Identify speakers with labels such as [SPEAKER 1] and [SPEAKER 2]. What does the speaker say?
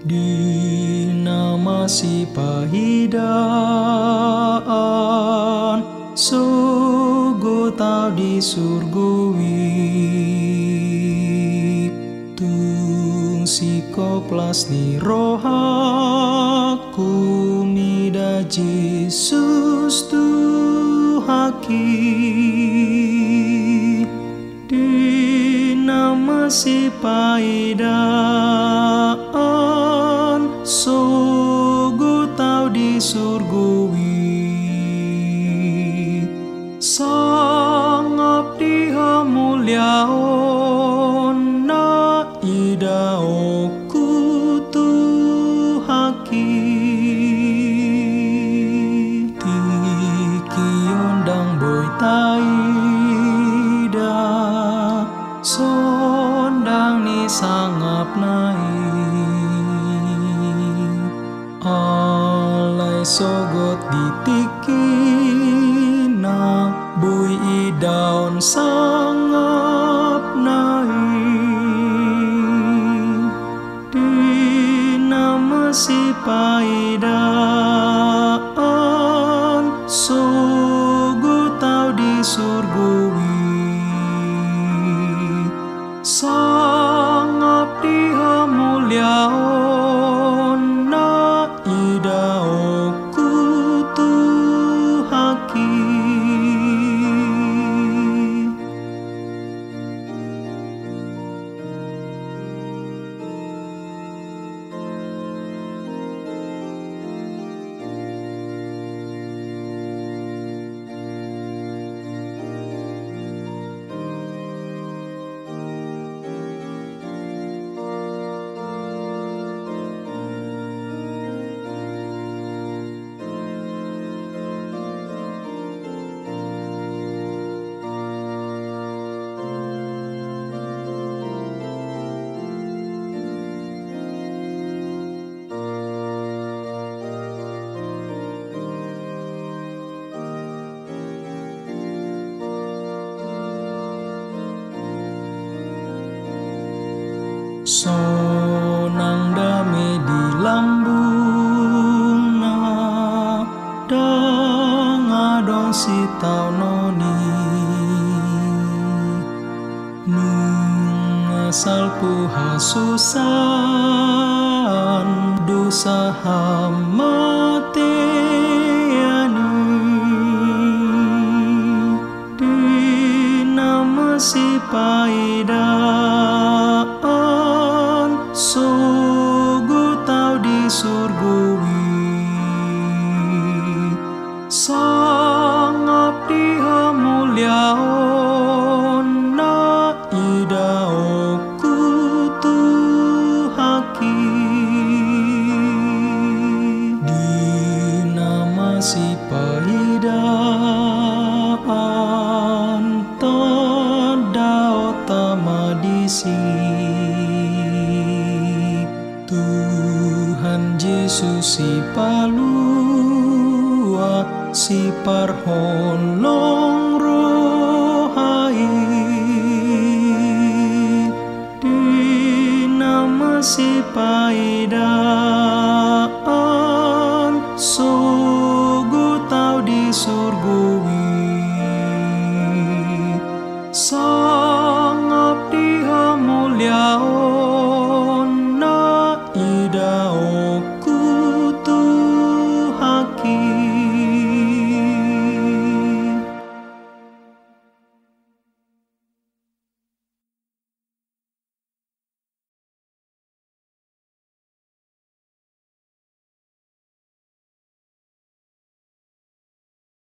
[SPEAKER 1] di nama si pahidaan sugu tau di surgui tung si koplas ni rohaku mida Jesus Tuhaki di nama si pahidaan sugu tau di surgui sangap diha muliaon na idaoku Tuhaki tiki ondang boy taida sondang ni sangap nai alai sogot ditiki na bui idaon sangap nai di nama si pahidaan sugu tau di surgui sangap diha muliaon na idaoku Tuhaki sonang dame di lambung na dangadong si tau noni nung asal puha susan dosa hamateani di nama si pahidaan sugu tau di surgui sangap diha muliaon na idaoku Tuhaki di nama si pahidaan tanda tamadisi Tuhan Yesus si palua si parholong rohai di nama si pahidaan sugu tau di surgui